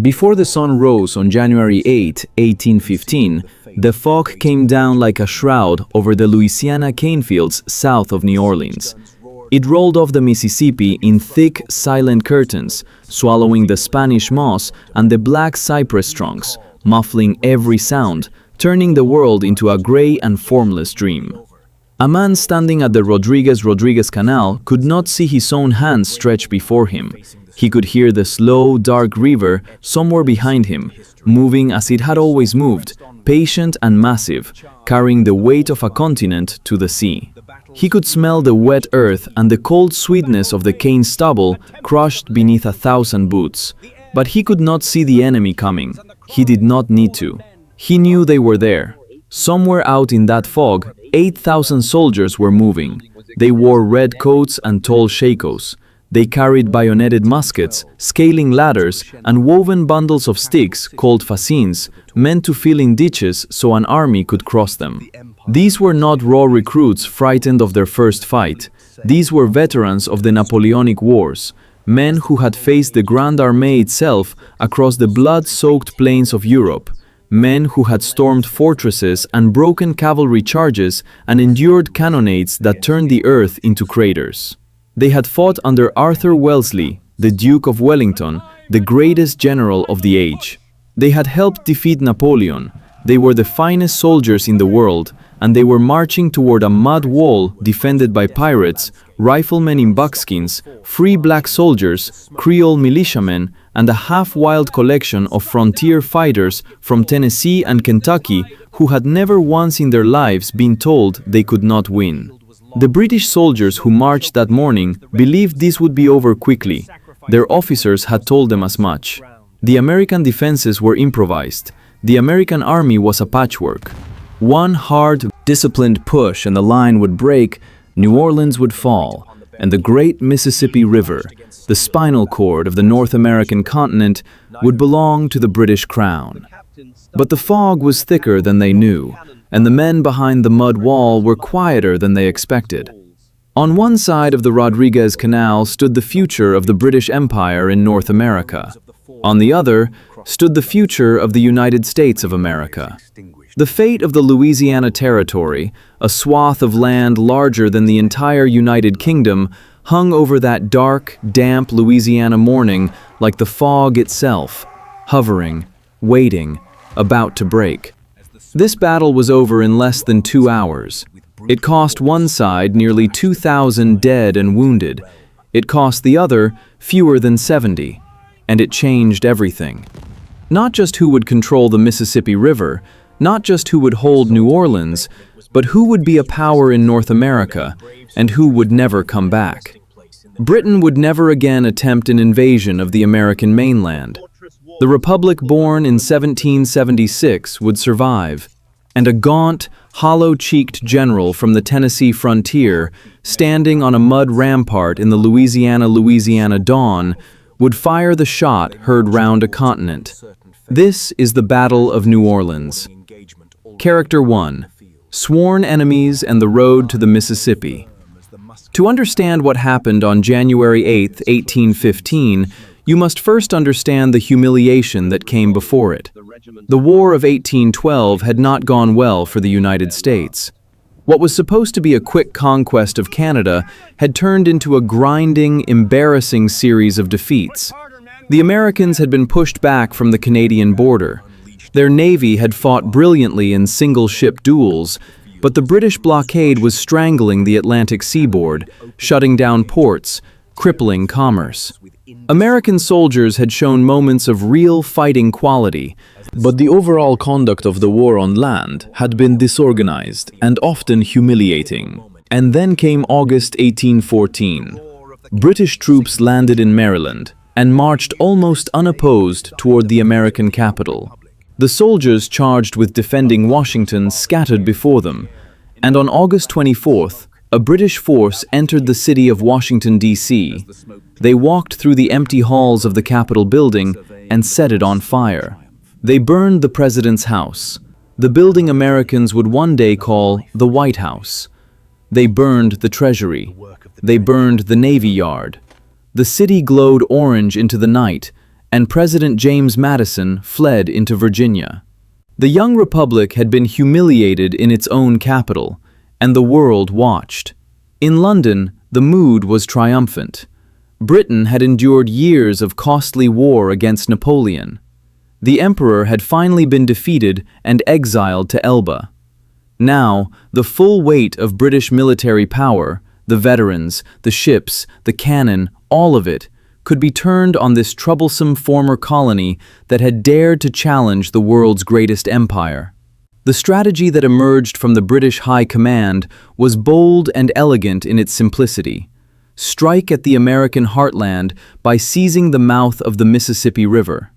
Before the sun rose on January 8, 1815, the fog came down like a shroud over the Louisiana cane fields south of New Orleans. It rolled off the Mississippi in thick, silent curtains, swallowing the Spanish moss and the black cypress trunks, muffling every sound, turning the world into a gray and formless dream. A man standing at the Rodriguez Canal could not see his own hands stretched before him. He could hear the slow, dark river somewhere behind him, moving as it had always moved, patient and massive, carrying the weight of a continent to the sea. He could smell the wet earth and the cold sweetness of the cane stubble crushed beneath 1,000 boots. But he could not see the enemy coming. He did not need to. He knew they were there. Somewhere out in that fog, 8,000 soldiers were moving. They wore red coats and tall shakos. They carried bayoneted muskets, scaling ladders, and woven bundles of sticks called fascines, meant to fill in ditches so an army could cross them. These were not raw recruits frightened of their first fight. These were veterans of the Napoleonic Wars, men who had faced the Grande Armée itself across the blood-soaked plains of Europe, men who had stormed fortresses and broken cavalry charges and endured cannonades that turned the earth into craters. They had fought under Arthur Wellesley, the Duke of Wellington, the greatest general of the age. They had helped defeat Napoleon. They were the finest soldiers in the world, and they were marching toward a mud wall defended by pirates, riflemen in buckskins, free black soldiers, Creole militiamen, and a half-wild collection of frontier fighters from Tennessee and Kentucky who had never once in their lives been told they could not win. The British soldiers who marched that morning believed this would be over quickly. Their officers had told them as much. The American defenses were improvised. The American army was a patchwork. One hard, disciplined push and the line would break, New Orleans would fall, and the great Mississippi River, the spinal cord of the North American continent, would belong to the British Crown. But the fog was thicker than they knew, and the men behind the mud wall were quieter than they expected. On one side of the Rodriguez Canal stood the future of the British Empire in North America. On the other stood the future of the United States of America. The fate of the Louisiana Territory, a swath of land larger than the entire United Kingdom, hung over that dark, damp Louisiana morning like the fog itself, hovering, waiting, about to break. This battle was over in less than 2 hours. It cost one side nearly 2,000 dead and wounded. It cost the other fewer than 70. And it changed everything. Not just who would control the Mississippi River, not just who would hold New Orleans, but who would be a power in North America, and who would never come back. Britain would never again attempt an invasion of the American mainland. The republic born in 1776 would survive, and a gaunt, hollow-cheeked general from the Tennessee frontier, standing on a mud rampart in the Louisiana dawn, would fire the shot heard round a continent. This is the Battle of New Orleans. Character 1. Sworn enemies and the road to the Mississippi. To understand what happened on January 8, 1815, you must first understand the humiliation that came before it. The War of 1812 had not gone well for the United States. What was supposed to be a quick conquest of Canada had turned into a grinding, embarrassing series of defeats. The Americans had been pushed back from the Canadian border. Their navy had fought brilliantly in single-ship duels, but the British blockade was strangling the Atlantic seaboard, shutting down ports, crippling commerce. American soldiers had shown moments of real fighting quality, but the overall conduct of the war on land had been disorganized and often humiliating. And then came August 1814. British troops landed in Maryland and marched almost unopposed toward the American capital. The soldiers charged with defending Washington scattered before them, and on August 24th, a British force entered the city of Washington, D.C. They walked through the empty halls of the Capitol building and set it on fire. They burned the president's house, the building Americans would one day call the White House. They burned the Treasury. They burned the Navy Yard. The city glowed orange into the night, and President James Madison fled into Virginia. The young republic had been humiliated in its own capital, and the world watched. In London, the mood was triumphant. Britain had endured years of costly war against Napoleon. The emperor had finally been defeated and exiled to Elba. Now, the full weight of British military power, the veterans, the ships, the cannon, all of it, could be turned on this troublesome former colony that had dared to challenge the world's greatest empire. The strategy that emerged from the British High Command was bold and elegant in its simplicity. Strike at the American heartland by seizing the mouth of the Mississippi River.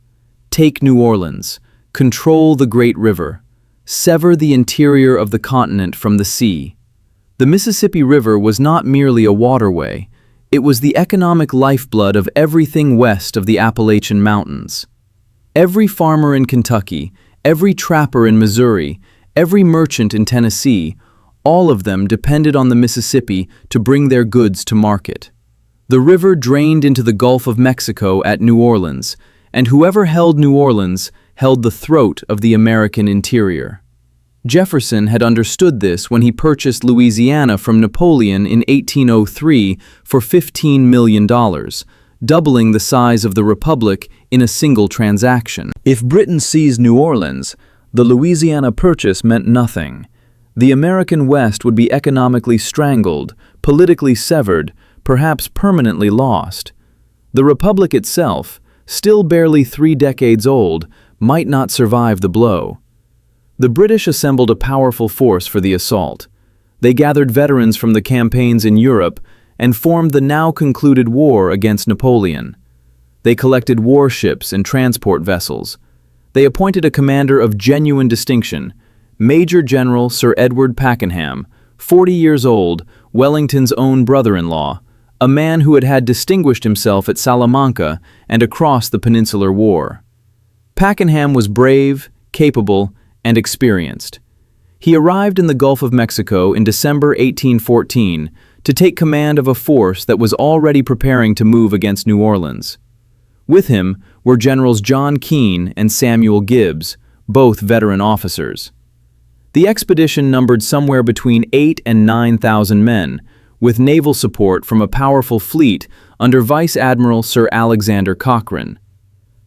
Take New Orleans. Control the great river. Sever the interior of the continent from the sea. The Mississippi River was not merely a waterway. It was the economic lifeblood of everything west of the Appalachian Mountains. Every farmer in Kentucky, every trapper in Missouri, every merchant in Tennessee, all of them depended on the Mississippi to bring their goods to market. The river drained into the Gulf of Mexico at New Orleans, and whoever held New Orleans held the throat of the American interior. Jefferson had understood this when he purchased Louisiana from Napoleon in 1803 for $15 million, doubling the size of the Republic in a single transaction. If Britain seized New Orleans, the Louisiana Purchase meant nothing. The American West would be economically strangled, politically severed, perhaps permanently lost. The Republic itself, still barely 3 decades old, might not survive the blow. The British assembled a powerful force for the assault. They gathered veterans from the campaigns in Europe and formed the now concluded war against Napoleon. They collected warships and transport vessels. They appointed a commander of genuine distinction, Major General Sir Edward Pakenham, 40 years old, Wellington's own brother-in-law, a man who had distinguished himself at Salamanca and across the Peninsular War. Pakenham was brave, capable, and experienced. He arrived in the Gulf of Mexico in December 1814 to take command of a force that was already preparing to move against New Orleans. With him were Generals John Keane and Samuel Gibbs, both veteran officers. The expedition numbered somewhere between 8,000 and 9,000 men, with naval support from a powerful fleet under Vice Admiral Sir Alexander Cochrane.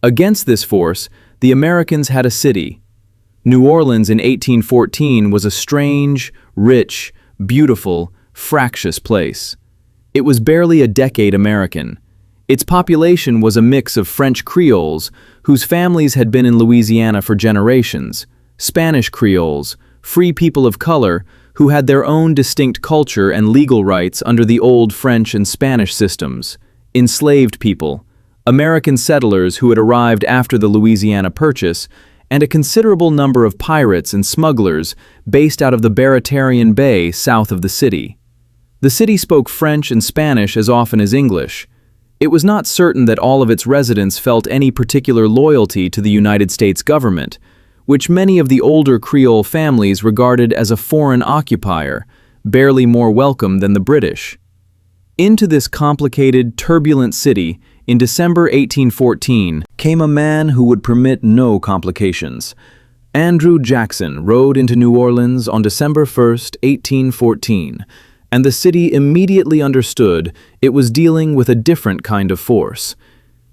Against this force, the Americans had a city. New Orleans in 1814 was a strange, rich, beautiful, fractious place. It was barely a decade American. Its population was a mix of French Creoles, whose families had been in Louisiana for generations, Spanish Creoles, free people of color who had their own distinct culture and legal rights under the old French and Spanish systems, enslaved people, American settlers who had arrived after the Louisiana Purchase, and a considerable number of pirates and smugglers based out of the Baratarian Bay south of the city. The city spoke French and Spanish as often as English. It was not certain that all of its residents felt any particular loyalty to the United States government, which many of the older Creole families regarded as a foreign occupier, barely more welcome than the British. Into this complicated, turbulent city, in December 1814, came a man who would permit no complications. Andrew Jackson rode into New Orleans on December 1st, 1814, and the city immediately understood it was dealing with a different kind of force.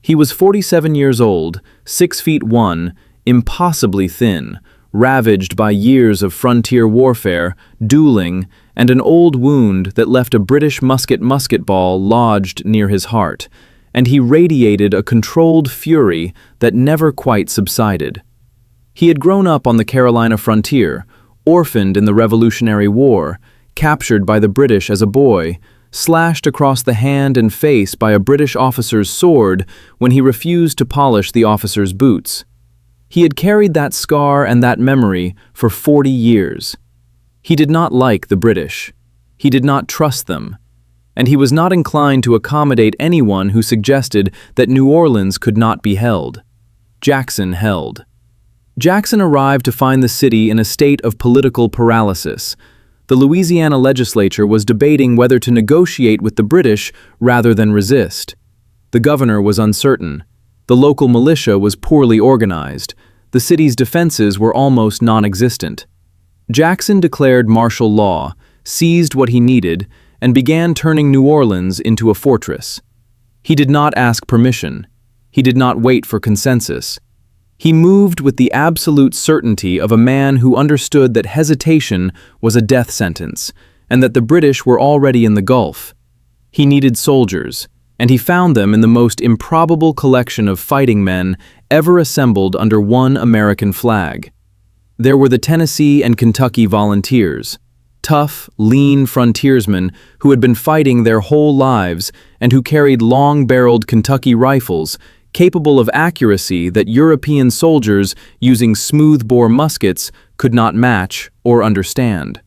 He was 47 years old, 6 feet 1, impossibly thin, ravaged by years of frontier warfare, dueling, and an old wound that left a British musket ball lodged near his heart, and he radiated a controlled fury that never quite subsided. He had grown up on the Carolina frontier, orphaned in the Revolutionary War, captured by the British as a boy, slashed across the hand and face by a British officer's sword when he refused to polish the officer's boots. He had carried that scar and that memory for 40 years. He did not like the British. He did not trust them. And he was not inclined to accommodate anyone who suggested that New Orleans could not be held. Jackson held. Jackson arrived to find the city in a state of political paralysis. The Louisiana legislature was debating whether to negotiate with the British rather than resist. The governor was uncertain. The local militia was poorly organized. The city's defenses were almost non-existent. Jackson declared martial law, seized what he needed, and began turning New Orleans into a fortress. He did not ask permission. He did not wait for consensus. He moved with the absolute certainty of a man who understood that hesitation was a death sentence, and that the British were already in the Gulf. He needed soldiers, and he found them in the most improbable collection of fighting men ever assembled under one American flag. There were the Tennessee and Kentucky volunteers, tough, lean frontiersmen who had been fighting their whole lives and who carried long-barreled Kentucky rifles capable of accuracy that European soldiers using smooth-bore muskets could not match or understand.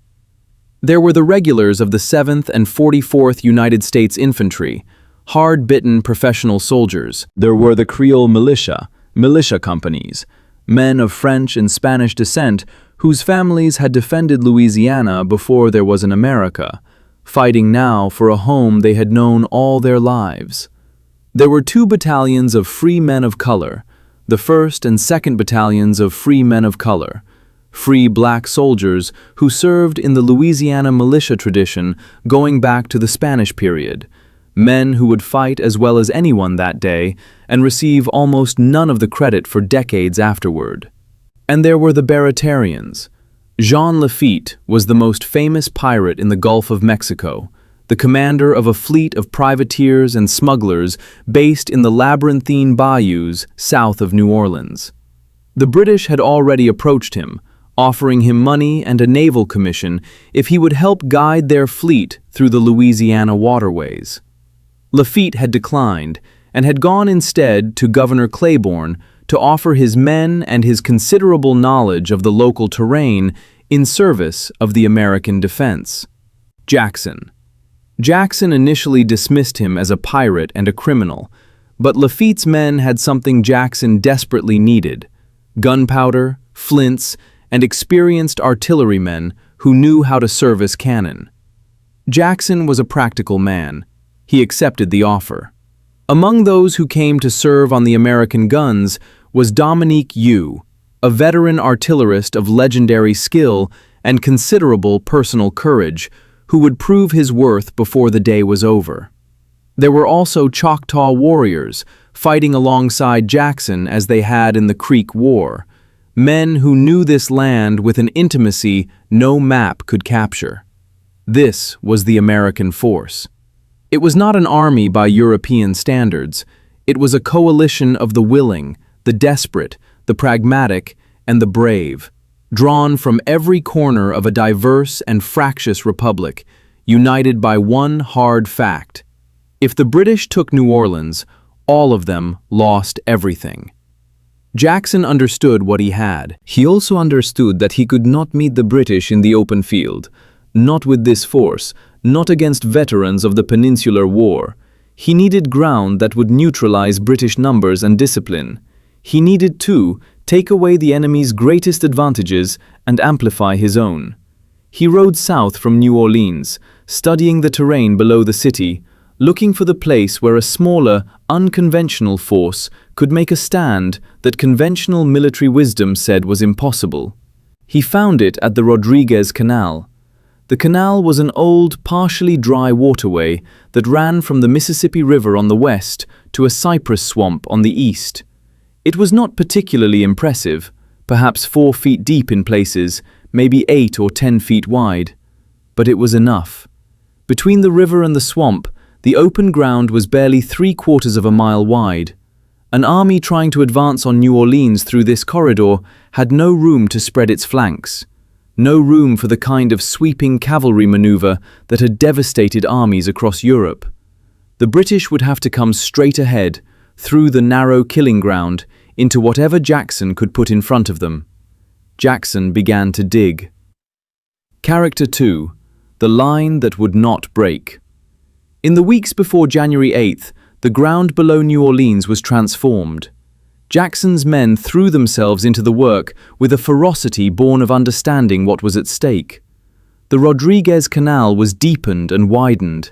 There were the regulars of the 7th and 44th United States Infantry, hard-bitten professional soldiers. There were the Creole militia companies, men of French and Spanish descent whose families had defended Louisiana before there was an America, fighting now for a home they had known all their lives. There were 2 battalions of free men of color, the 1st and 2nd battalions of free men of color, free black soldiers who served in the Louisiana militia tradition going back to the Spanish period, men who would fight as well as anyone that day and receive almost none of the credit for decades afterward. And there were the Baratarians. Jean Lafitte was the most famous pirate in the Gulf of Mexico, the commander of a fleet of privateers and smugglers based in the labyrinthine bayous south of New Orleans. The British had already approached him, offering him money and a naval commission if he would help guide their fleet through the Louisiana waterways. Lafitte had declined and had gone instead to Governor Claiborne to offer his men and his considerable knowledge of the local terrain in service of the American defense. Jackson initially dismissed him as a pirate and a criminal, but Lafitte's men had something Jackson desperately needed: gunpowder, flints, and experienced artillerymen who knew how to service cannon. Jackson was a practical man. He accepted the offer. Among those who came to serve on the American guns was Dominique You, a veteran artillerist of legendary skill and considerable personal courage, who would prove his worth before the day was over. There were also Choctaw warriors fighting alongside Jackson as they had in the Creek War, men who knew this land with an intimacy no map could capture. This was the American force. It was not an army by European standards. It was a coalition of the willing, the desperate, the pragmatic, and the brave, drawn from every corner of a diverse and fractious republic, united by one hard fact: if the British took New Orleans, all of them lost everything. Jackson understood what he had. He also understood that he could not meet the British in the open field, not with this force, not against veterans of the Peninsular War. He needed ground that would neutralize British numbers and discipline. He needed, too, take away the enemy's greatest advantages and amplify his own. He rode south from New Orleans, studying the terrain below the city, looking for the place where a smaller, unconventional force could make a stand that conventional military wisdom said was impossible. He found it at the Rodriguez Canal. The canal was an old, partially dry waterway that ran from the Mississippi River on the west to a cypress swamp on the east. It was not particularly impressive, perhaps 4 feet deep in places, maybe 8 or 10 feet wide. But it was enough. Between the river and the swamp, the open ground was barely 3/4 of a mile wide. An army trying to advance on New Orleans through this corridor had no room to spread its flanks, no room for the kind of sweeping cavalry maneuver that had devastated armies across Europe. The British would have to come straight ahead, through the narrow killing ground, into whatever Jackson could put in front of them. Jackson began to dig. Character 2. The line that would not break. In the weeks before January 8th, the ground below New Orleans was transformed. Jackson's men threw themselves into the work with a ferocity born of understanding what was at stake. The Rodriguez Canal was deepened and widened.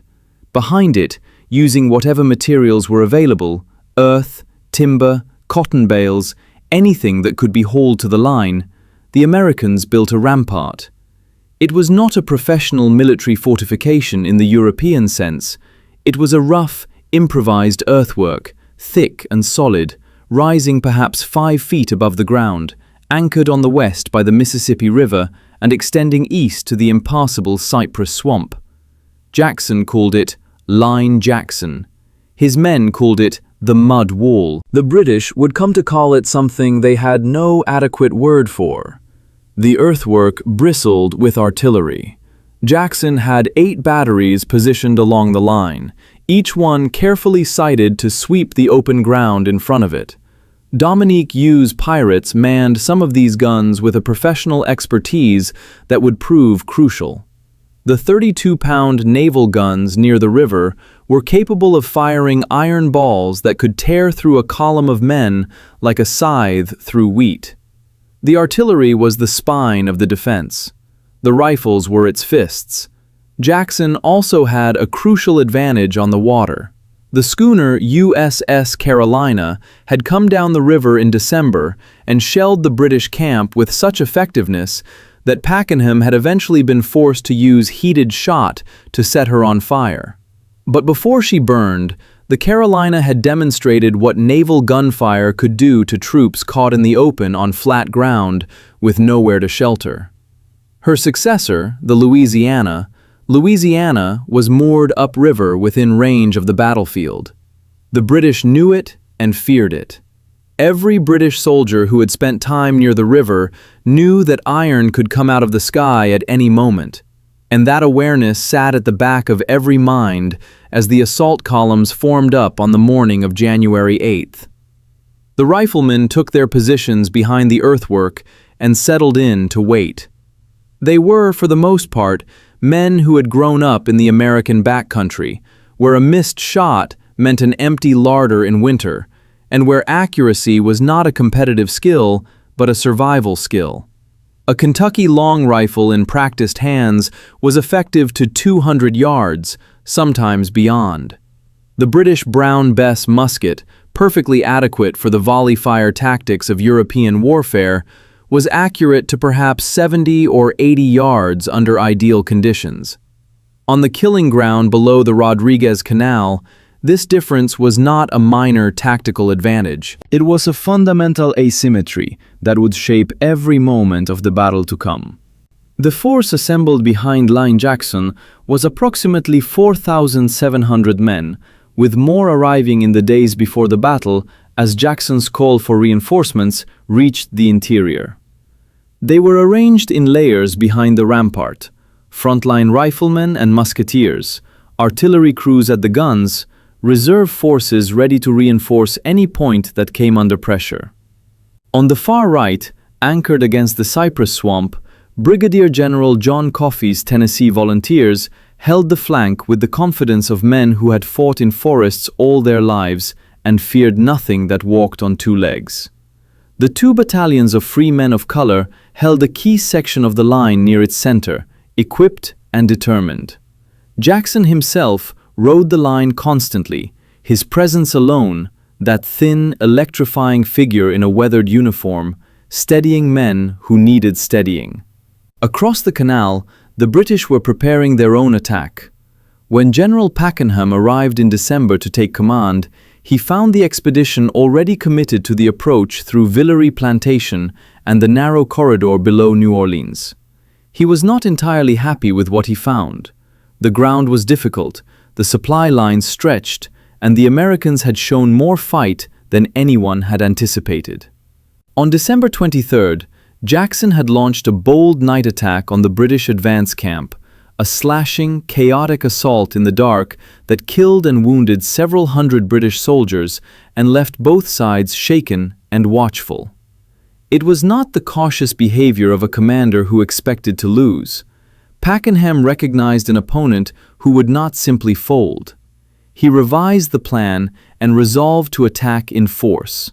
Behind it, using whatever materials were available, earth, timber, cotton bales, anything that could be hauled to the line, the Americans built a rampart. It was not a professional military fortification in the European sense. It was a rough, improvised earthwork, thick and solid, rising perhaps 5 feet above the ground, anchored on the west by the Mississippi River and extending east to the impassable Cypress Swamp. Jackson called it Line Jackson. His men called it the Mud Wall. The British would come to call it something they had no adequate word for. The earthwork bristled with artillery. Jackson had 8 batteries positioned along the line, each one carefully sighted to sweep the open ground in front of it. Dominique Hu's pirates manned some of these guns with a professional expertise that would prove crucial. The 32-pound naval guns near the river were capable of firing iron balls that could tear through a column of men like a scythe through wheat. The artillery was the spine of the defense. The rifles were its fists. Jackson also had a crucial advantage on the water. The schooner USS Carolina had come down the river in December and shelled the British camp with such effectiveness that Pakenham had eventually been forced to use heated shot to set her on fire. But before she burned, the Carolina had demonstrated what naval gunfire could do to troops caught in the open on flat ground with nowhere to shelter. Her successor, the Louisiana, was moored upriver within range of the battlefield. The British knew it and feared it. Every British soldier who had spent time near the river knew that iron could come out of the sky at any moment, and that awareness sat at the back of every mind as the assault columns formed up on the morning of January 8th. The riflemen took their positions behind the earthwork and settled in to wait. They were, for the most part, men who had grown up in the American backcountry, where a missed shot meant an empty larder in winter, and where accuracy was not a competitive skill, but a survival skill. A Kentucky long rifle in practiced hands was effective to 200 yards, sometimes beyond. The British Brown Bess musket, perfectly adequate for the volley fire tactics of European warfare, was accurate to perhaps 70 or 80 yards under ideal conditions. On the killing ground below the Rodriguez Canal, this difference was not a minor tactical advantage. It was a fundamental asymmetry that would shape every moment of the battle to come. The force assembled behind Line Jackson was approximately 4,700 men, with more arriving in the days before the battle as Jackson's call for reinforcements reached the interior. They were arranged in layers behind the rampart: frontline riflemen and musketeers, artillery crews at the guns, reserve forces ready to reinforce any point that came under pressure. On the far right, anchored against the Cypress Swamp, Brigadier General John Coffey's Tennessee Volunteers held the flank with the confidence of men who had fought in forests all their lives and feared nothing that walked on 2 legs. The 2 battalions of free men of color held a key section of the line near its center, equipped and determined. Jackson himself rode the line constantly, his presence alone, that thin, electrifying figure in a weathered uniform, steadying men who needed steadying. Across the canal, the British were preparing their own attack. When General Pakenham arrived in December to take command, he found the expedition already committed to the approach through Villeray Plantation and the narrow corridor below New Orleans. He was not entirely happy with what he found. The ground was difficult, the supply lines stretched, and the Americans had shown more fight than anyone had anticipated. On December 23rd, Jackson had launched a bold night attack on the British advance camp, a slashing, chaotic assault in the dark that killed and wounded several hundred British soldiers and left both sides shaken and watchful. It was not the cautious behavior of a commander who expected to lose. Pakenham recognized an opponent who would not simply fold. He revised the plan and resolved to attack in force.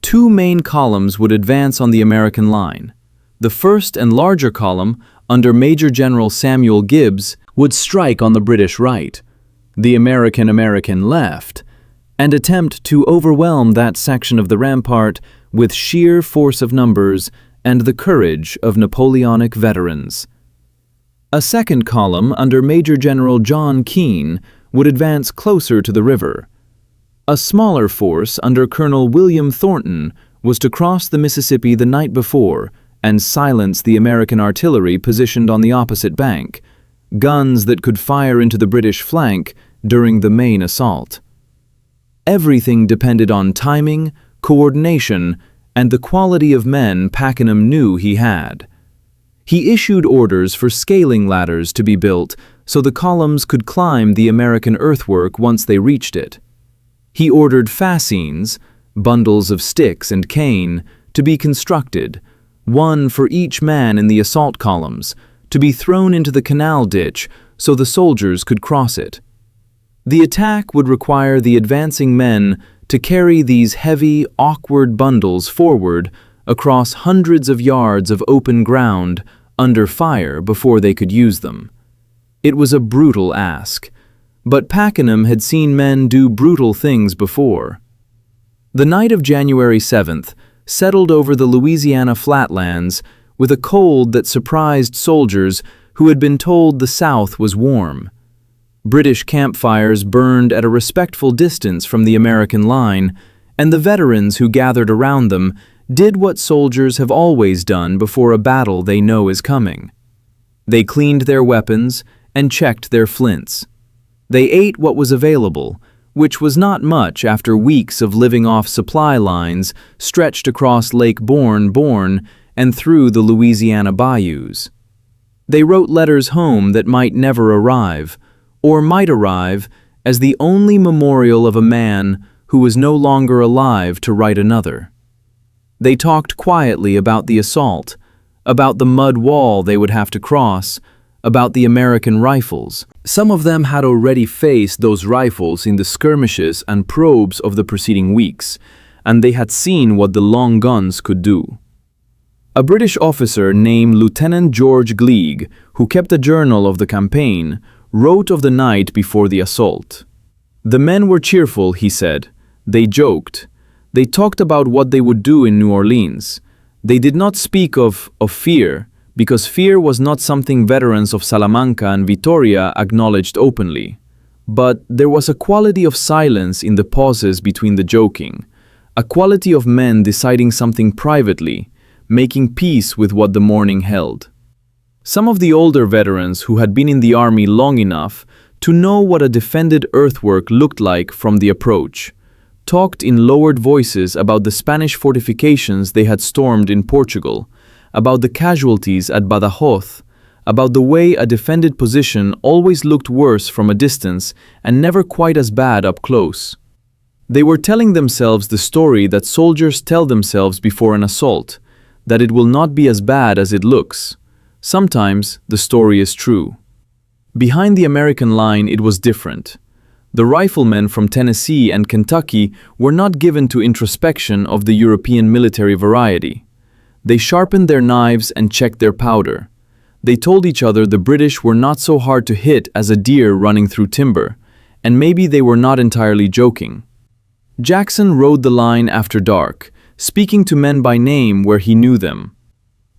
2 main columns would advance on the American line. The first and larger column, under Major General Samuel Gibbs, would strike on the British right. The American left, and attempt to overwhelm that section of the rampart with sheer force of numbers and the courage of Napoleonic veterans. A second column under Major General John Keane would advance closer to the river. A smaller force under Colonel William Thornton was to cross the Mississippi the night before and silence the American artillery positioned on the opposite bank, guns that could fire into the British flank during the main assault. Everything depended on timing, coordination, and the quality of men Pakenham knew he had. He issued orders for scaling ladders to be built so the columns could climb the American earthwork once they reached it. He ordered fascines, bundles of sticks and cane, to be constructed, one for each man in the assault columns, to be thrown into the canal ditch so the soldiers could cross it. The attack would require the advancing men to carry these heavy, awkward bundles forward across hundreds of yards of open ground under fire before they could use them. It was a brutal ask, but Pakenham had seen men do brutal things before. The night of January 7th settled over the Louisiana flatlands with a cold that surprised soldiers who had been told the South was warm. British campfires burned at a respectful distance from the American line, and the veterans who gathered around them did what soldiers have always done before a battle they know is coming. They cleaned their weapons and checked their flints. They ate what was available, which was not much after weeks of living off supply lines stretched across Lake Borgne and through the Louisiana bayous. They wrote letters home that might never arrive, or might arrive as the only memorial of a man who was no longer alive to write another. They talked quietly about the assault, about the mud wall they would have to cross, about the American rifles. Some of them had already faced those rifles in the skirmishes and probes of the preceding weeks, and they had seen what the long guns could do. A British officer named Lieutenant George Gleig, who kept a journal of the campaign, wrote of the night before the assault. "The men were cheerful," he said. "They joked. They talked about what they would do in New Orleans. They did not speak of fear, because fear was not something veterans of Salamanca and Vitoria acknowledged openly. But there was a quality of silence in the pauses between the joking, a quality of men deciding something privately, making peace with what the morning held." Some of the older veterans who had been in the army long enough to know what a defended earthwork looked like from the approach talked in lowered voices about the Spanish fortifications they had stormed in Portugal, about the casualties at Badajoz, about the way a defended position always looked worse from a distance and never quite as bad up close. They were telling themselves the story that soldiers tell themselves before an assault, that it will not be as bad as it looks. Sometimes the story is true. Behind the American line it was different. The riflemen from Tennessee and Kentucky were not given to introspection of the European military variety. They sharpened their knives and checked their powder. They told each other the British were not so hard to hit as a deer running through timber, and maybe they were not entirely joking. Jackson rode the line after dark, speaking to men by name where he knew them.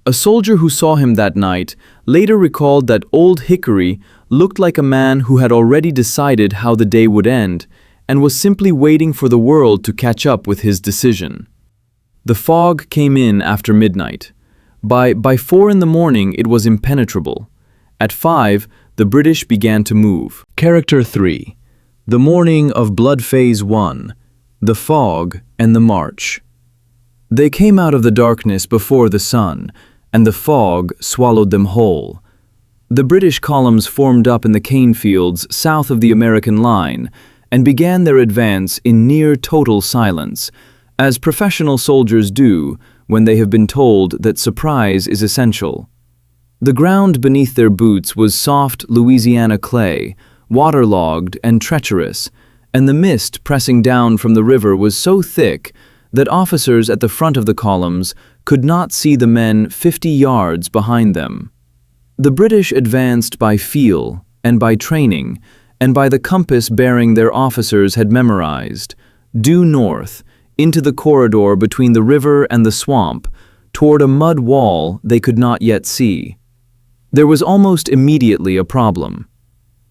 A soldier who saw him that night later recalled that Old Hickory looked like a man who had already decided how the day would end and was simply waiting for the world to catch up with his decision. The fog came in after midnight. By 4 in the morning it was impenetrable. At 5, the British began to move. Character 3. The morning of Blood Phase 1. The fog and the march. They came out of the darkness before the sun, and the fog swallowed them whole. The British columns formed up in the cane fields south of the American line and began their advance in near total silence, as professional soldiers do when they have been told that surprise is essential. The ground beneath their boots was soft Louisiana clay, waterlogged and treacherous, and the mist pressing down from the river was so thick that officers at the front of the columns could not see the men 50 yards behind them. The British advanced by feel and by training and by the compass bearing their officers had memorized, due north, into the corridor between the river and the swamp, toward a mud wall they could not yet see. There was almost immediately a problem.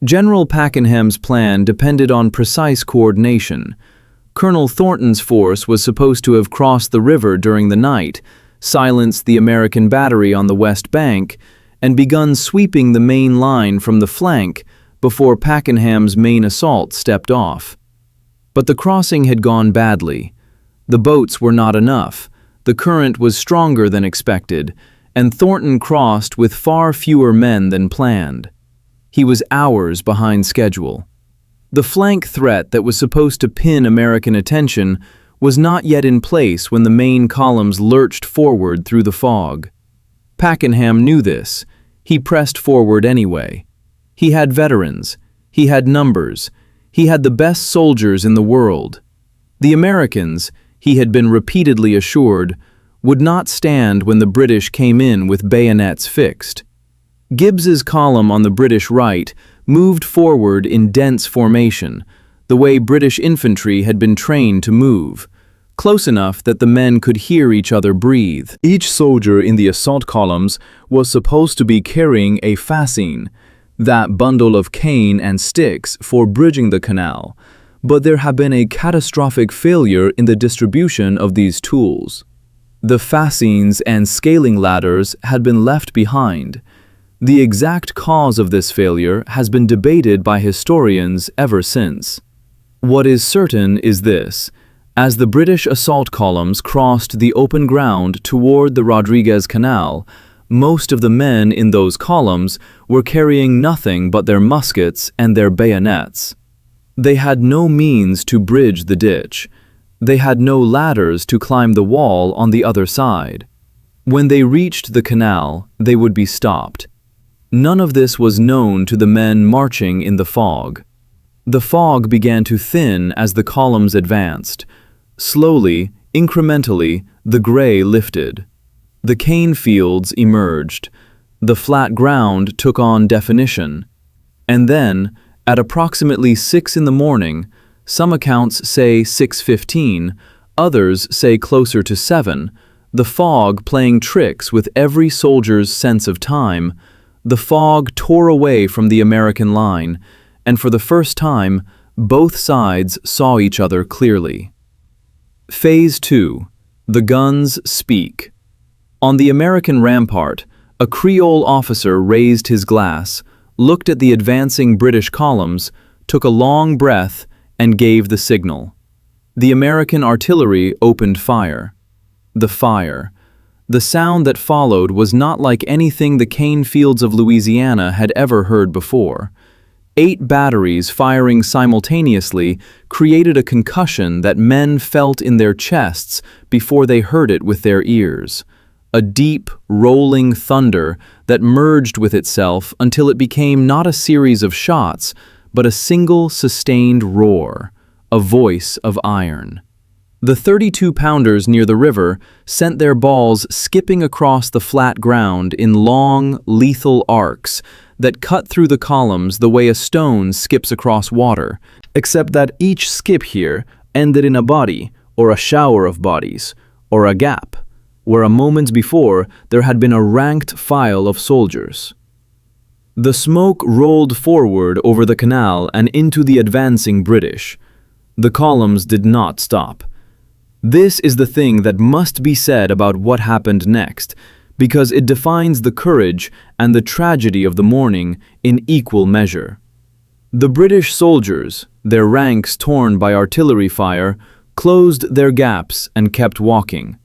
General Pakenham's plan depended on precise coordination. Colonel Thornton's force was supposed to have crossed the river during the night, silenced the American battery on the west bank, and begun sweeping the main line from the flank before Pakenham's main assault stepped off. But the crossing had gone badly. The boats were not enough, the current was stronger than expected, and Thornton crossed with far fewer men than planned. He was hours behind schedule. The flank threat that was supposed to pin American attention was not yet in place when the main columns lurched forward through the fog. Pakenham knew this. He pressed forward anyway. He had veterans. He had numbers. He had the best soldiers in the world. The Americans, he had been repeatedly assured, would not stand when the British came in with bayonets fixed. Gibbs's column on the British right moved forward in dense formation, the way British infantry had been trained to move, close enough that the men could hear each other breathe. Each soldier in the assault columns was supposed to be carrying a fascine, that bundle of cane and sticks for bridging the canal, but there had been a catastrophic failure in the distribution of these tools. The fascines and scaling ladders had been left behind. The exact cause of this failure has been debated by historians ever since. What is certain is this: as the British assault columns crossed the open ground toward the Rodriguez Canal, most of the men in those columns were carrying nothing but their muskets and their bayonets. They had no means to bridge the ditch. They had no ladders to climb the wall on the other side. When they reached the canal, they would be stopped. None of this was known to the men marching in the fog. The fog began to thin as the columns advanced. Slowly, incrementally, the gray lifted. The cane fields emerged. The flat ground took on definition. And then, at approximately 6 in the morning, some accounts say 6:15, others say closer to 7, the fog playing tricks with every soldier's sense of time, the fog tore away from the American line, and for the first time, both sides saw each other clearly. Phase 2. The guns speak. On the American rampart, a Creole officer raised his glass, looked at the advancing British columns, took a long breath, and gave the signal. The American artillery opened fire. The fire. The sound that followed was not like anything the cane fields of Louisiana had ever heard before. 8 batteries firing simultaneously created a concussion that men felt in their chests before they heard it with their ears. A deep, rolling thunder that merged with itself until it became not a series of shots, but a single sustained roar, a voice of iron. The 32-pounders near the river sent their balls skipping across the flat ground in long, lethal arcs that cut through the columns the way a stone skips across water, except that each skip here ended in a body, or a shower of bodies, or a gap, where a moment before there had been a ranked file of soldiers. The smoke rolled forward over the canal and into the advancing British. The columns did not stop. This is the thing that must be said about what happened next, because it defines the courage and the tragedy of the morning in equal measure. The British soldiers, their ranks torn by artillery fire, closed their gaps and kept walking.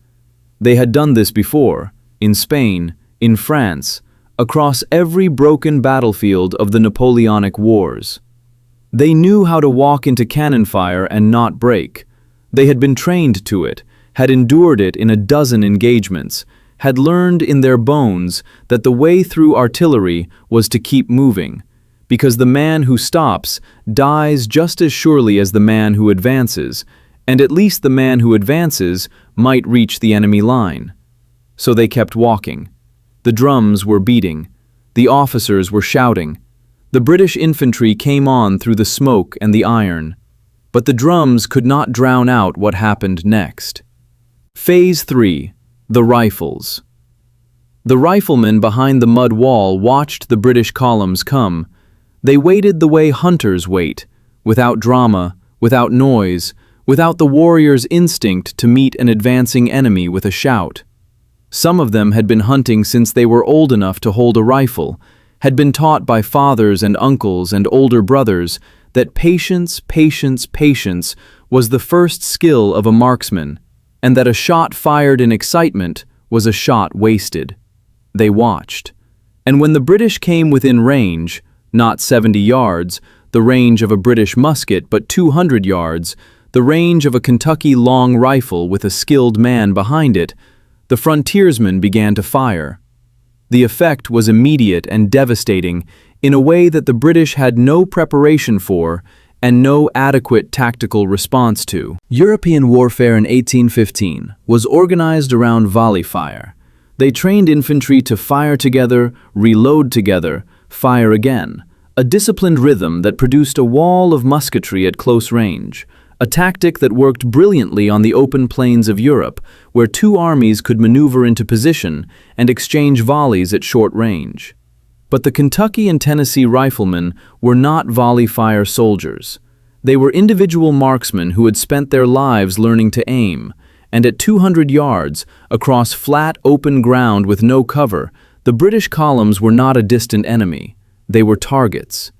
They had done this before, in Spain, in France, across every broken battlefield of the Napoleonic Wars. They knew how to walk into cannon fire and not break. They had been trained to it, had endured it in a dozen engagements, had learned in their bones that the way through artillery was to keep moving, because the man who stops dies just as surely as the man who advances, and at least the man who advances might reach the enemy line. So they kept walking. The drums were beating. The officers were shouting. The British infantry came on through the smoke and the iron. But the drums could not drown out what happened next. Phase 3. The Rifles. The riflemen behind the mud wall watched the British columns come. They waited the way hunters wait, without drama, without noise, without the warrior's instinct to meet an advancing enemy with a shout. Some of them had been hunting since they were old enough to hold a rifle, had been taught by fathers and uncles and older brothers that patience, patience, patience was the first skill of a marksman, and that a shot fired in excitement was a shot wasted. They watched. And when the British came within range, not 70 yards, the range of a British musket, but 200 yards, the range of a Kentucky long rifle with a skilled man behind it, the frontiersmen began to fire. The effect was immediate and devastating in a way that the British had no preparation for and no adequate tactical response to. European warfare in 1815 was organized around volley fire. They trained infantry to fire together, reload together, fire again, a disciplined rhythm that produced a wall of musketry at close range, a tactic that worked brilliantly on the open plains of Europe, where two armies could maneuver into position and exchange volleys at short range. But the Kentucky and Tennessee riflemen were not volley fire soldiers. They were individual marksmen who had spent their lives learning to aim, and at 200 yards, across flat, open ground with no cover, the British columns were not a distant enemy. They were targets.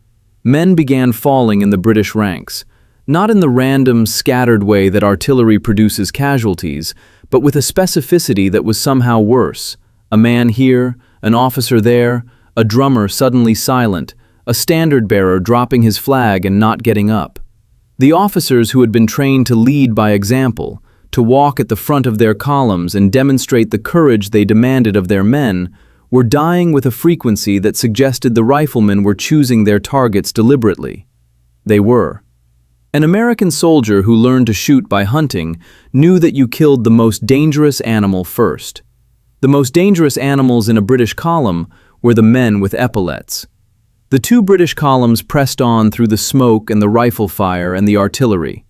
Men began falling in the British ranks, not in the random, scattered way that artillery produces casualties, but with a specificity that was somehow worse. A man here, an officer there, a drummer suddenly silent, a standard-bearer dropping his flag and not getting up. The officers who had been trained to lead by example, to walk at the front of their columns and demonstrate the courage they demanded of their men, were dying with a frequency that suggested the riflemen were choosing their targets deliberately. They were. An American soldier who learned to shoot by hunting knew that you killed the most dangerous animal first. The most dangerous animals in a British column were the men with epaulets. The two British columns pressed on through the smoke and the rifle fire and the artillery.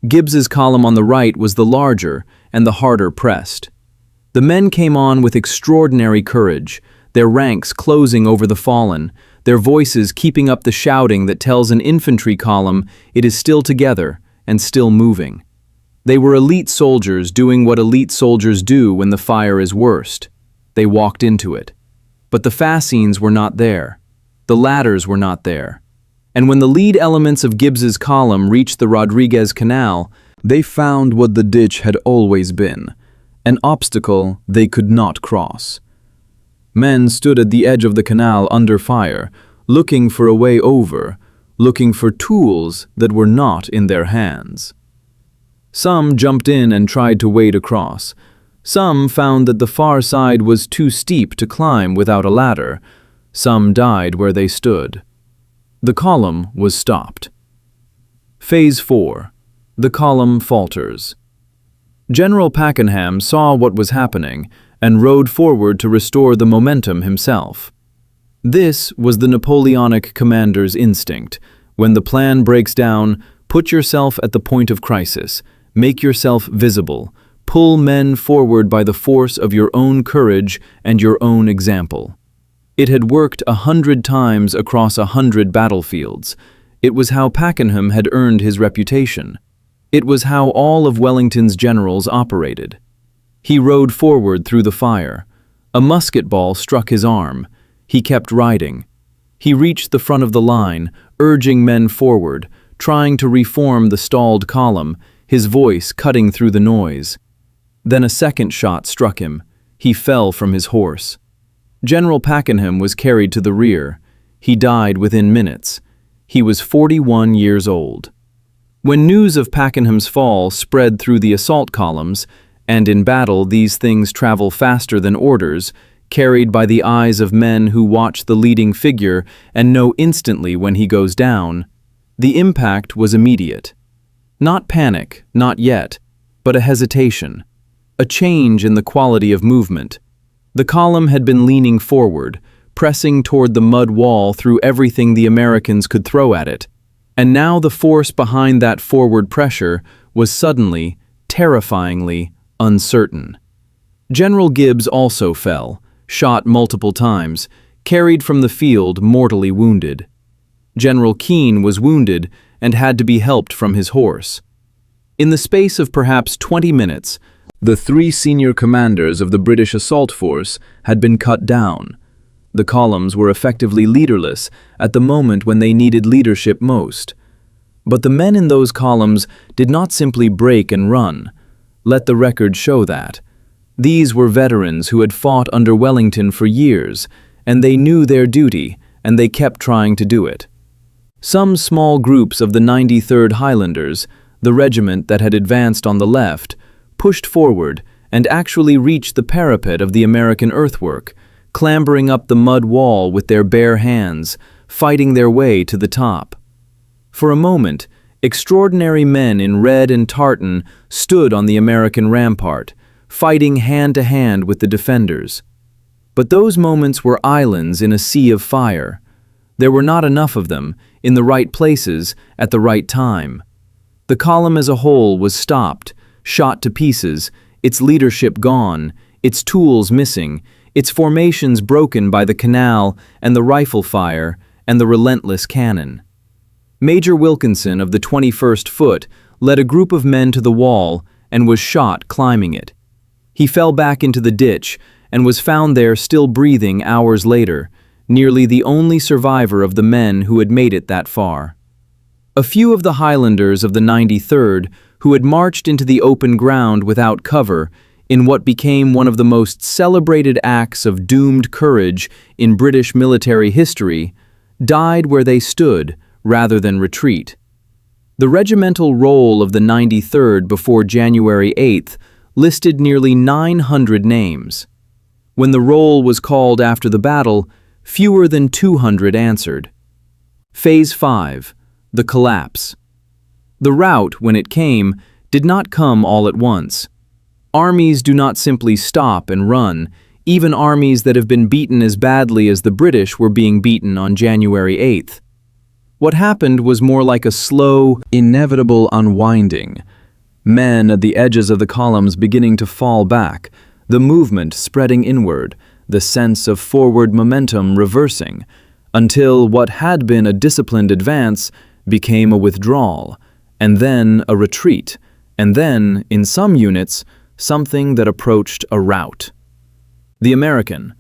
Gibbs's column on the right was the larger and the harder pressed. The men came on with extraordinary courage, their ranks closing over the fallen, their voices keeping up the shouting that tells an infantry column it is still together and still moving. They were elite soldiers doing what elite soldiers do when the fire is worst. They walked into it. But the fascines were not there. The ladders were not there. And when the lead elements of Gibbs's column reached the Rodriguez Canal, they found what the ditch had always been, an obstacle they could not cross. Men stood at the edge of the canal under fire, looking for a way over, looking for tools that were not in their hands. Some jumped in and tried to wade across. Some found that the far side was too steep to climb without a ladder. Some died where they stood. The column was stopped. Phase 4. The column falters. General Pakenham saw what was happening and rode forward to restore the momentum himself. This was the Napoleonic commander's instinct. When the plan breaks down, put yourself at the point of crisis, make yourself visible, pull men forward by the force of your own courage and your own example. It had worked 100 times across 100 battlefields. It was how Pakenham had earned his reputation. It was how all of Wellington's generals operated. He rode forward through the fire. A musket ball struck his arm. He kept riding. He reached the front of the line, urging men forward, trying to reform the stalled column, his voice cutting through the noise. Then a second shot struck him. He fell from his horse. General Pakenham was carried to the rear. He died within minutes. He was 41 years old. When news of Pakenham's fall spread through the assault columns, and in battle these things travel faster than orders, carried by the eyes of men who watch the leading figure and know instantly when he goes down, the impact was immediate. Not panic, not yet, but a hesitation, a change in the quality of movement. The column had been leaning forward, pressing toward the mud wall through everything the Americans could throw at it. And now the force behind that forward pressure was suddenly, terrifyingly, uncertain. General Gibbs also fell, shot multiple times, carried from the field mortally wounded. General Keane was wounded and had to be helped from his horse. In the space of perhaps 20 minutes, the 3 senior commanders of the British assault force had been cut down. The columns were effectively leaderless at the moment when they needed leadership most. But the men in those columns did not simply break and run. Let the record show that. These were veterans who had fought under Wellington for years, and they knew their duty, and they kept trying to do it. Some small groups of the 93rd Highlanders, the regiment that had advanced on the left, pushed forward and actually reached the parapet of the American earthwork, clambering up the mud wall with their bare hands, fighting their way to the top. For a moment, extraordinary men in red and tartan stood on the American rampart, fighting hand to hand with the defenders. But those moments were islands in a sea of fire. There were not enough of them, in the right places, at the right time. The column as a whole was stopped, shot to pieces, its leadership gone, its tools missing, its formations broken by the canal and the rifle fire and the relentless cannon. Major Wilkinson of the 21st Foot led a group of men to the wall and was shot climbing it. He fell back into the ditch and was found there still breathing hours later, nearly the only survivor of the men who had made it that far. A few of the Highlanders of the 93rd, who had marched into the open ground without cover in what became one of the most celebrated acts of doomed courage in British military history, died where they stood rather than retreat. The regimental roll of the 93rd before January 8th listed nearly 900 names. When the roll was called after the battle, fewer than 200 answered. Phase 5. The collapse. The rout, when it came, did not come all at once. Armies do not simply stop and run, even armies that have been beaten as badly as the British were being beaten on January 8th. What happened was more like a slow, inevitable unwinding. Men at the edges of the columns beginning to fall back, the movement spreading inward, the sense of forward momentum reversing, until what had been a disciplined advance became a withdrawal, and then a retreat, and then, in some units, something that approached a rout. The American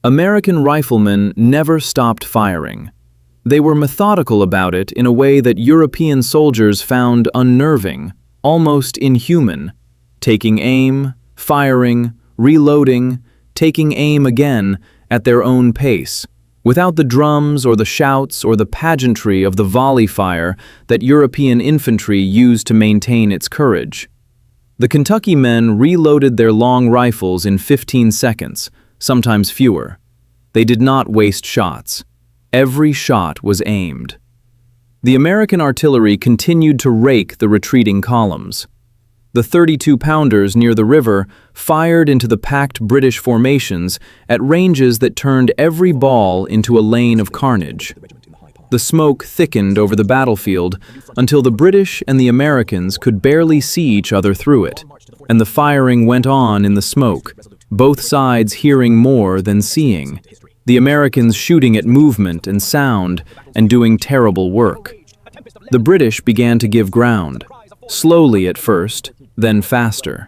riflemen never stopped firing. They were methodical about it in a way that European soldiers found unnerving, almost inhuman, taking aim, firing, reloading, taking aim again at their own pace, without the drums or the shouts or the pageantry of the volley fire that European infantry used to maintain its courage. The Kentucky men reloaded their long rifles in 15 seconds, sometimes fewer. They did not waste shots. Every shot was aimed. The American artillery continued to rake the retreating columns. The 32-pounders near the river fired into the packed British formations at ranges that turned every ball into a lane of carnage. The smoke thickened over the battlefield until the British and the Americans could barely see each other through it, and the firing went on in the smoke, both sides hearing more than seeing, the Americans shooting at movement and sound and doing terrible work. The British began to give ground, slowly at first, then faster.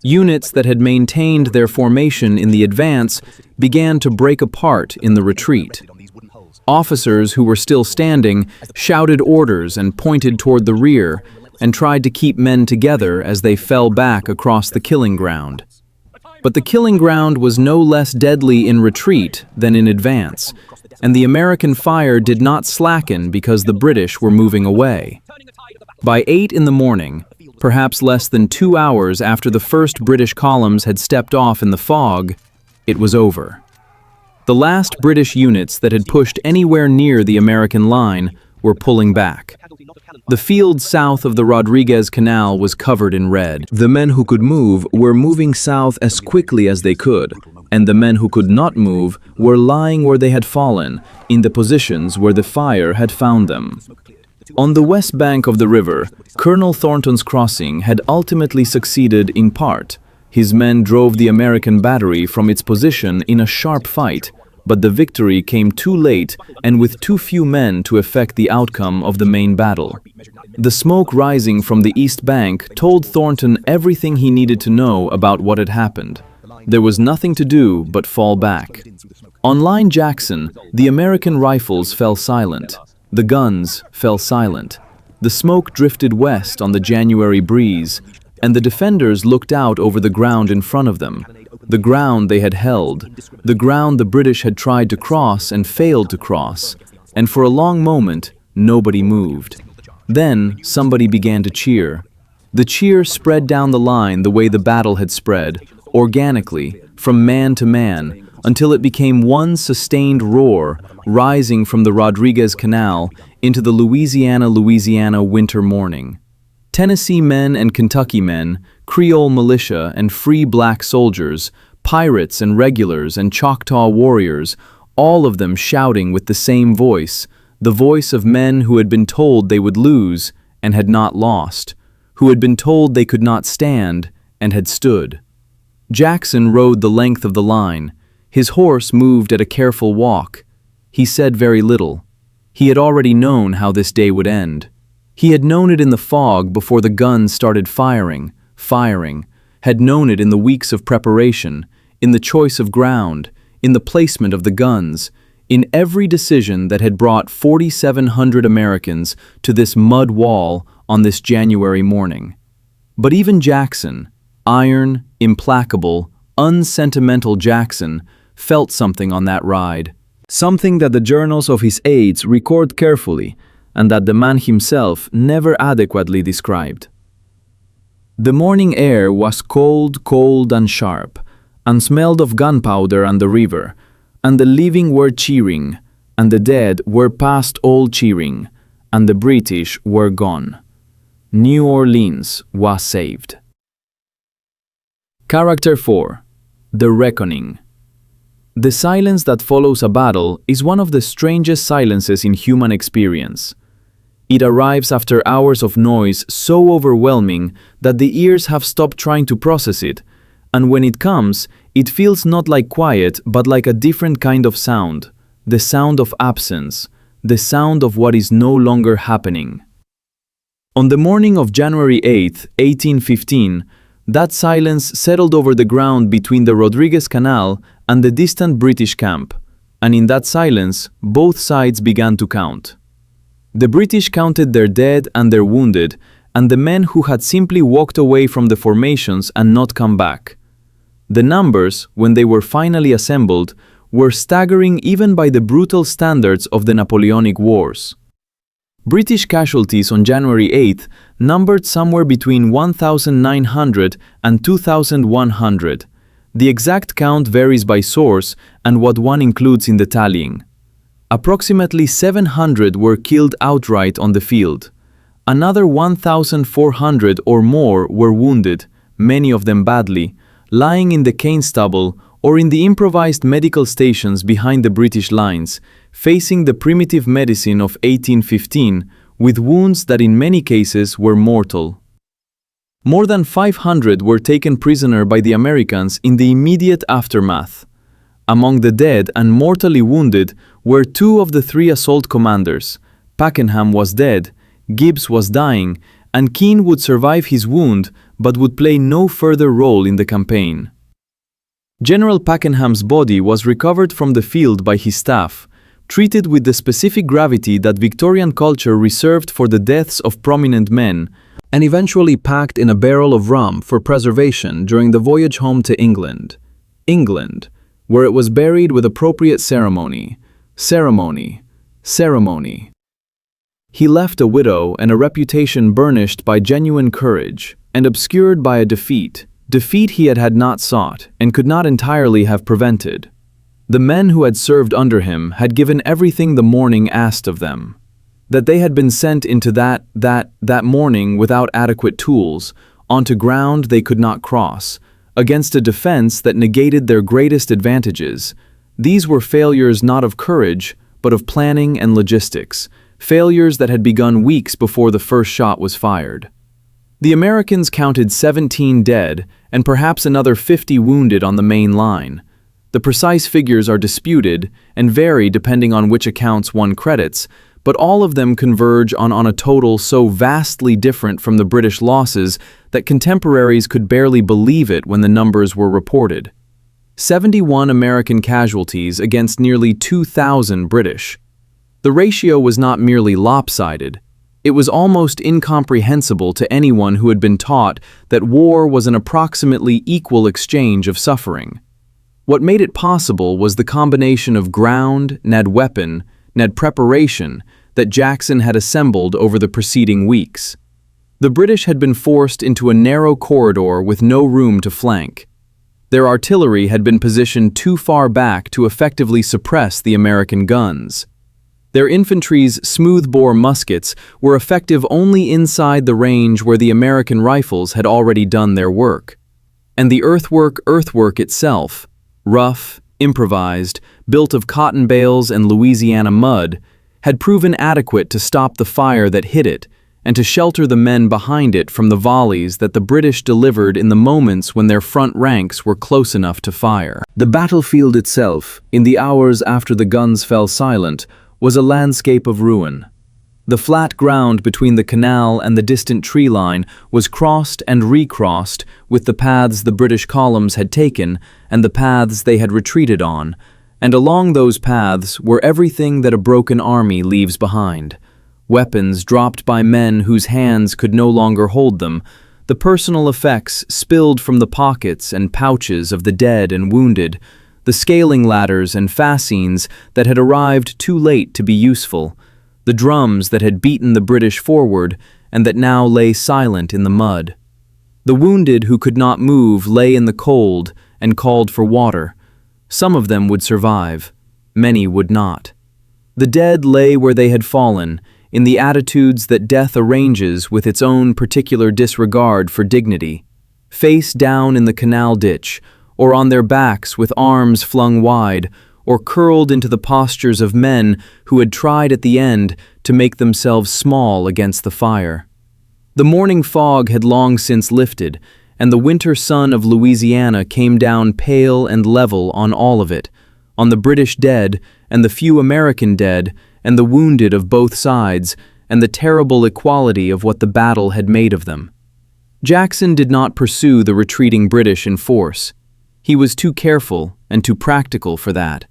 Units that had maintained their formation in the advance began to break apart in the retreat. Officers who were still standing shouted orders and pointed toward the rear and tried to keep men together as they fell back across the killing ground. But the killing ground was no less deadly in retreat than in advance, and the American fire did not slacken because the British were moving away. By 8 in the morning, perhaps less than 2 hours after the first British columns had stepped off in the fog, it was over. The last British units that had pushed anywhere near the American line were pulling back. The field south of the Rodriguez Canal was covered in red. The men who could move were moving south as quickly as they could, and the men who could not move were lying where they had fallen, in the positions where the fire had found them. On the west bank of the river, Colonel Thornton's crossing had ultimately succeeded in part. His men drove the American battery from its position in a sharp fight, but the victory came too late and with too few men to affect the outcome of the main battle. The smoke rising from the east bank told Thornton everything he needed to know about what had happened. There was nothing to do but fall back. On Line Jackson, the American rifles fell silent. The guns fell silent. The smoke drifted west on the January breeze, and the defenders looked out over the ground in front of them. The ground they had held, the ground the British had tried to cross and failed to cross, and for a long moment, nobody moved. Then, somebody began to cheer. The cheer spread down the line the way the battle had spread, organically, from man to man, until it became one sustained roar, rising from the Rodriguez Canal into the Louisiana winter morning. Tennessee men and Kentucky men, Creole militia and free black soldiers, pirates and regulars and Choctaw warriors, all of them shouting with the same voice, the voice of men who had been told they would lose and had not lost, who had been told they could not stand and had stood. Jackson rode the length of the line. His horse moved at a careful walk. He said very little. He had already known how this day would end. He had known it in the fog before the guns started firing, had known it in the weeks of preparation, in the choice of ground, in the placement of the guns, in every decision that had brought 4,700 Americans to this mud wall on this January morning. But even Jackson, iron, implacable, unsentimental Jackson, felt something on that ride, something that the journals of his aides record carefully, and that the man himself never adequately described. The morning air was cold and sharp, and smelled of gunpowder and the river, and the living were cheering, and the dead were past all cheering, and the British were gone. New Orleans was saved. Character 4. The Reckoning. The silence that follows a battle is one of the strangest silences in human experience. It arrives after hours of noise so overwhelming that the ears have stopped trying to process it, and when it comes, it feels not like quiet but like a different kind of sound, the sound of absence, the sound of what is no longer happening. On the morning of January 8, 1815, that silence settled over the ground between the Rodriguez Canal and the distant British camp, and in that silence, both sides began to count. The British counted their dead and their wounded, and the men who had simply walked away from the formations and not come back. The numbers, when they were finally assembled, were staggering even by the brutal standards of the Napoleonic Wars. British casualties on January 8 numbered somewhere between 1,900 and 2,100. The exact count varies by source and what one includes in the tallying. Approximately 700 were killed outright on the field. Another 1,400 or more were wounded, many of them badly, lying in the cane stubble or in the improvised medical stations behind the British lines, facing the primitive medicine of 1815 with wounds that in many cases were mortal. More than 500 were taken prisoner by the Americans in the immediate aftermath. Among the dead and mortally wounded were two of the three assault commanders. Pakenham was dead, Gibbs was dying, and Keane would survive his wound but would play no further role in the campaign. General Pakenham's body was recovered from the field by his staff, treated with the specific gravity that Victorian culture reserved for the deaths of prominent men, and eventually packed in a barrel of rum for preservation during the voyage home to England, where it was buried with appropriate ceremony. He left a widow and a reputation burnished by genuine courage and obscured by a defeat he had not sought and could not entirely have prevented. The men who had served under him had given everything the morning asked of them. That they had been sent into that morning without adequate tools, onto ground they could not cross, against a defense that negated their greatest advantages. These were failures not of courage, but of planning and logistics, failures that had begun weeks before the first shot was fired. The Americans counted 17 dead and perhaps another 50 wounded on the main line. The precise figures are disputed and vary depending on which accounts one credits, but all of them converge on a total so vastly different from the British losses that contemporaries could barely believe it when the numbers were reported. 71 American casualties against nearly 2,000 British. The ratio was not merely lopsided. It was almost incomprehensible to anyone who had been taught that war was an approximately equal exchange of suffering. What made it possible was the combination of ground, weapon, preparation that Jackson had assembled over the preceding weeks. The British had been forced into a narrow corridor with no room to flank. Their artillery had been positioned too far back to effectively suppress the American guns. Their infantry's smoothbore muskets were effective only inside the range where the American rifles had already done their work. And the earthwork itself, rough, improvised, built of cotton bales and Louisiana mud, had proven adequate to stop the fire that hit it and to shelter the men behind it from the volleys that the British delivered in the moments when their front ranks were close enough to fire. The battlefield itself, in the hours after the guns fell silent, was a landscape of ruin. The flat ground between the canal and the distant tree line was crossed and recrossed with the paths the British columns had taken and the paths they had retreated on, and along those paths were everything that a broken army leaves behind. Weapons dropped by men whose hands could no longer hold them, the personal effects spilled from the pockets and pouches of the dead and wounded, the scaling ladders and fascines that had arrived too late to be useful, the drums that had beaten the British forward and that now lay silent in the mud. The wounded who could not move lay in the cold and called for water. Some of them would survive, many would not. The dead lay where they had fallen, in the attitudes that death arranges with its own particular disregard for dignity, face down in the canal ditch, or on their backs with arms flung wide, or curled into the postures of men who had tried at the end to make themselves small against the fire. The morning fog had long since lifted, and the winter sun of Louisiana came down pale and level on all of it, on the British dead and the few American dead and the wounded of both sides, and the terrible equality of what the battle had made of them. Jackson did not pursue the retreating British in force. He was too careful and too practical for that.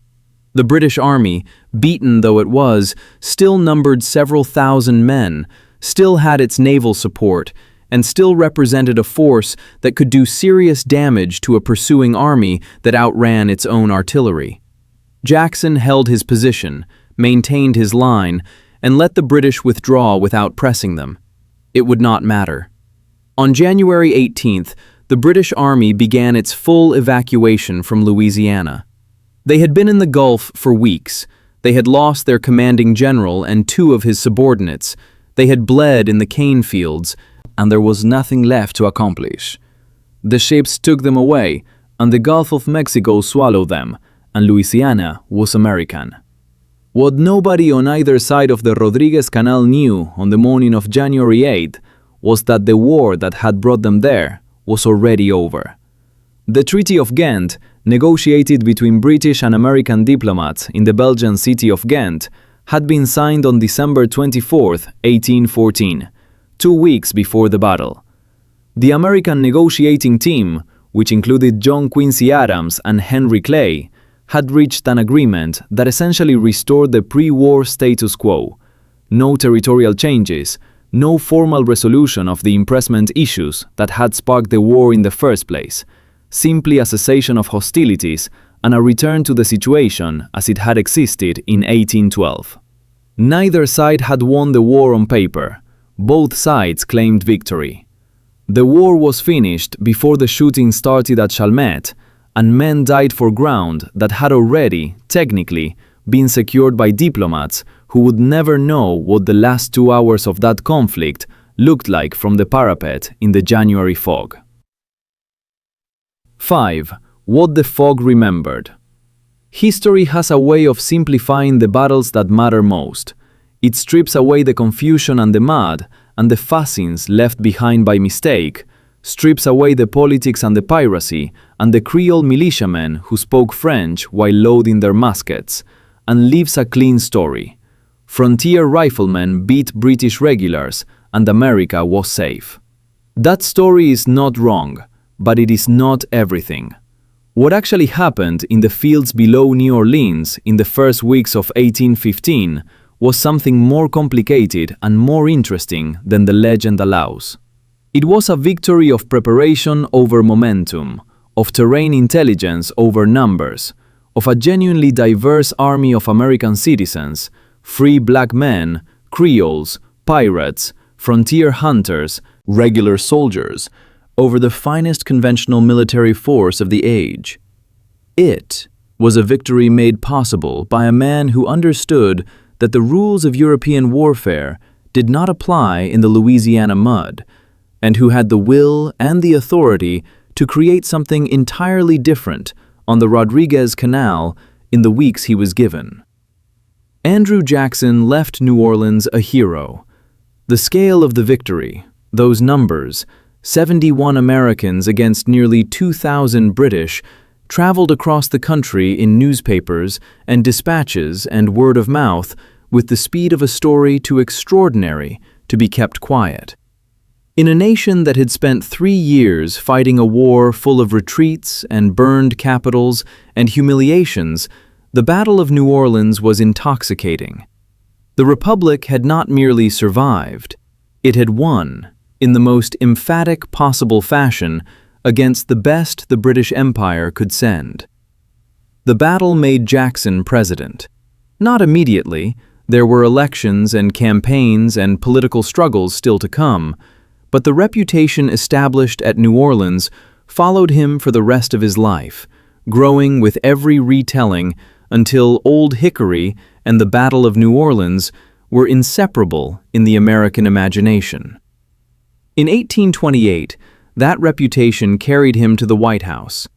The British army, beaten though it was, still numbered several thousand men, still had its naval support, and still represented a force that could do serious damage to a pursuing army that outran its own artillery. Jackson held his position, maintained his line, and let the British withdraw without pressing them. It would not matter. On January 18th, the British Army began its full evacuation from Louisiana. They had been in the Gulf for weeks. They had lost their commanding general and two of his subordinates. They had bled in the cane fields, and there was nothing left to accomplish. The ships took them away, and the Gulf of Mexico swallowed them, and Louisiana was American. What nobody on either side of the Rodriguez Canal knew on the morning of January 8th was that the war that had brought them there was already over. The Treaty of Ghent, negotiated between British and American diplomats in the Belgian city of Ghent, had been signed on December 24, 1814, 2 weeks before the battle. The American negotiating team, which included John Quincy Adams and Henry Clay, had reached an agreement that essentially restored the pre-war status quo. No territorial changes, no formal resolution of the impressment issues that had sparked the war in the first place, simply a cessation of hostilities and a return to the situation as it had existed in 1812. Neither side had won the war on paper. Both sides claimed victory. The war was finished before the shooting started at Chalmette, and men died for ground that had already, technically, been secured by diplomats who would never know what the last 2 hours of that conflict looked like from the parapet in the January fog. 5. What the fog remembered. History has a way of simplifying the battles that matter most. It strips away the confusion and the mud and the fascines left behind by mistake, strips away the politics and the piracy and the Creole militiamen who spoke French while loading their muskets, and leaves a clean story. Frontier riflemen beat British regulars and America was safe. That story is not wrong, but it is not everything. What actually happened in the fields below New Orleans in the first weeks of 1815 was something more complicated and more interesting than the legend allows. It was a victory of preparation over momentum, of terrain intelligence over numbers, of a genuinely diverse army of American citizens, free black men, Creoles, pirates, frontier hunters, regular soldiers, over the finest conventional military force of the age. It was a victory made possible by a man who understood that the rules of European warfare did not apply in the Louisiana mud, and who had the will and the authority to create something entirely different on the Rodriguez Canal in the weeks he was given. Andrew Jackson left New Orleans a hero. The scale of the victory, those numbers, 71 Americans against nearly 2,000 British, traveled across the country in newspapers and dispatches and word of mouth with the speed of a story too extraordinary to be kept quiet. In a nation that had spent 3 years fighting a war full of retreats and burned capitals and humiliations, the Battle of New Orleans was intoxicating. The Republic had not merely survived, it had won, in the most emphatic possible fashion, against the best the British Empire could send. The battle made Jackson president. Not immediately, there were elections and campaigns and political struggles still to come, but the reputation established at New Orleans followed him for the rest of his life, growing with every retelling until Old Hickory and the Battle of New Orleans were inseparable in the American imagination. In 1828, that reputation carried him to the White House.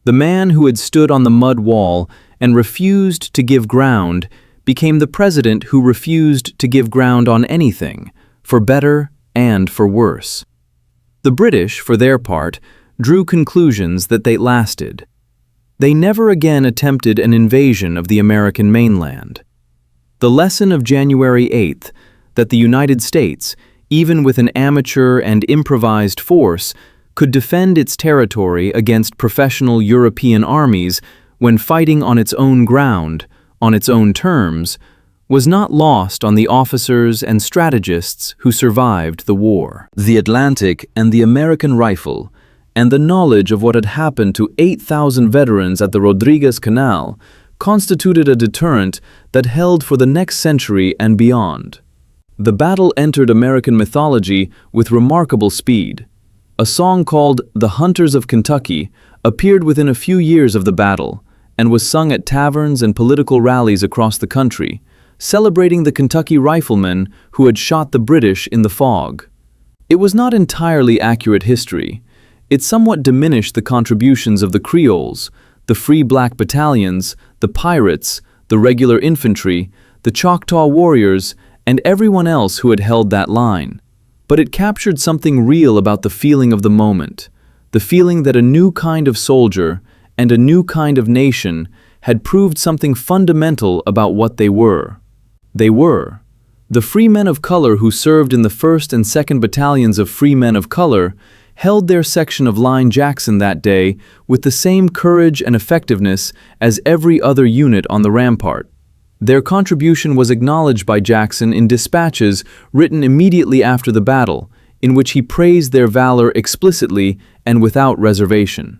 The man who had stood on the mud wall and refused to give ground became the president who refused to give ground on anything, for better and for worse. The British, for their part, drew conclusions that they lasted. They never again attempted an invasion of the American mainland. The lesson of January 8th, that the United States, even with an amateur and improvised force, could defend its territory against professional European armies when fighting on its own ground, on its own terms, was not lost on the officers and strategists who survived the war. The Atlantic and the American rifle, and the knowledge of what had happened to 8,000 veterans at the Rodriguez Canal, constituted a deterrent that held for the next century and beyond. The battle entered American mythology with remarkable speed. A song called "The Hunters of Kentucky" appeared within a few years of the battle and was sung at taverns and political rallies across the country, celebrating the Kentucky riflemen who had shot the British in the fog. It was not entirely accurate history. It somewhat diminished the contributions of the Creoles, the Free Black Battalions, the pirates, the regular infantry, the Choctaw warriors, and everyone else who had held that line. But it captured something real about the feeling of the moment, the feeling that a new kind of soldier and a new kind of nation had proved something fundamental about what they were. They were the free men of color who served in the 1st and 2nd Battalions of Free Men of Color held their section of Line Jackson that day with the same courage and effectiveness as every other unit on the rampart. Their contribution was acknowledged by Jackson in dispatches written immediately after the battle, in which he praised their valor explicitly and without reservation.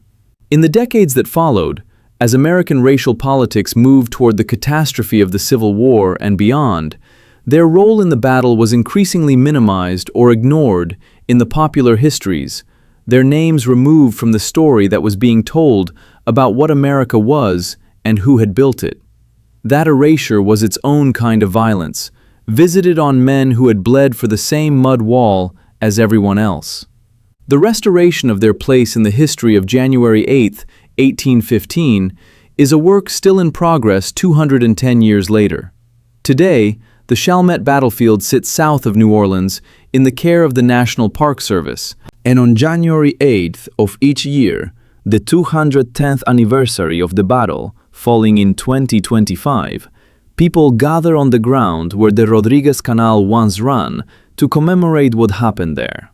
In the decades that followed, as American racial politics moved toward the catastrophe of the Civil War and beyond, their role in the battle was increasingly minimized or ignored in the popular histories, their names removed from the story that was being told about what America was and who had built it. That erasure was its own kind of violence, visited on men who had bled for the same mud wall as everyone else. The restoration of their place in the history of January 8, 1815, is a work still in progress 210 years later. Today, the Chalmette battlefield sits south of New Orleans in the care of the National Park Service. And on January 8th of each year, the 210th anniversary of the battle, falling in 2025, people gather on the ground where the Rodriguez Canal once ran to commemorate what happened there.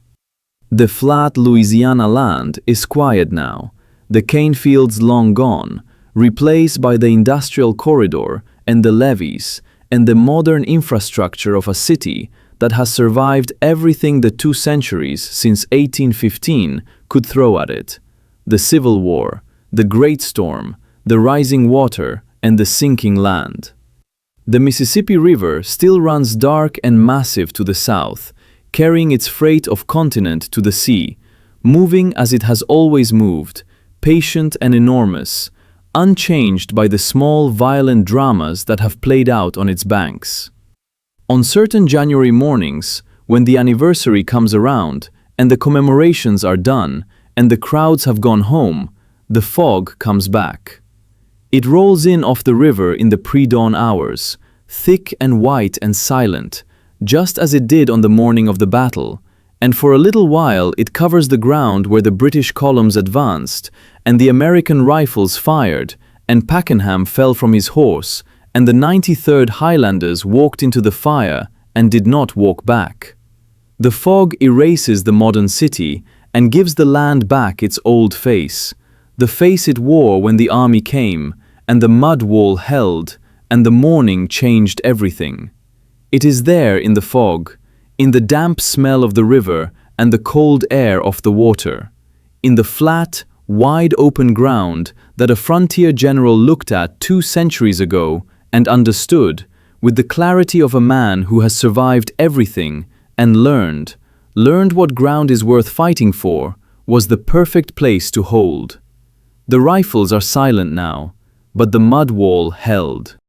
The flat Louisiana land is quiet now, the cane fields long gone, replaced by the industrial corridor and the levees and the modern infrastructure of a city that has survived everything the 2 centuries since 1815 could throw at it: the Civil War, the Great Storm, the rising water, and the sinking land. The Mississippi River still runs dark and massive to the south, carrying its freight of continent to the sea, moving as it has always moved, patient and enormous, unchanged by the small violent dramas that have played out on its banks. On certain January mornings, when the anniversary comes around and the commemorations are done and the crowds have gone home, the fog comes back. It rolls in off the river in the pre-dawn hours, thick and white and silent, just as it did on the morning of the battle, and for a little while it covers the ground where the British columns advanced and the American rifles fired and Pakenham fell from his horse and the 93rd Highlanders walked into the fire and did not walk back. The fog erases the modern city and gives the land back its old face, the face it wore when the army came and the mud wall held and the morning changed everything. It is there in the fog, in the damp smell of the river and the cold air of the water, in the flat, wide open ground that a frontier general looked at 2 centuries ago and understood, with the clarity of a man who has survived everything and learned what ground is worth fighting for, was the perfect place to hold. The rifles are silent now, but the mud wall held.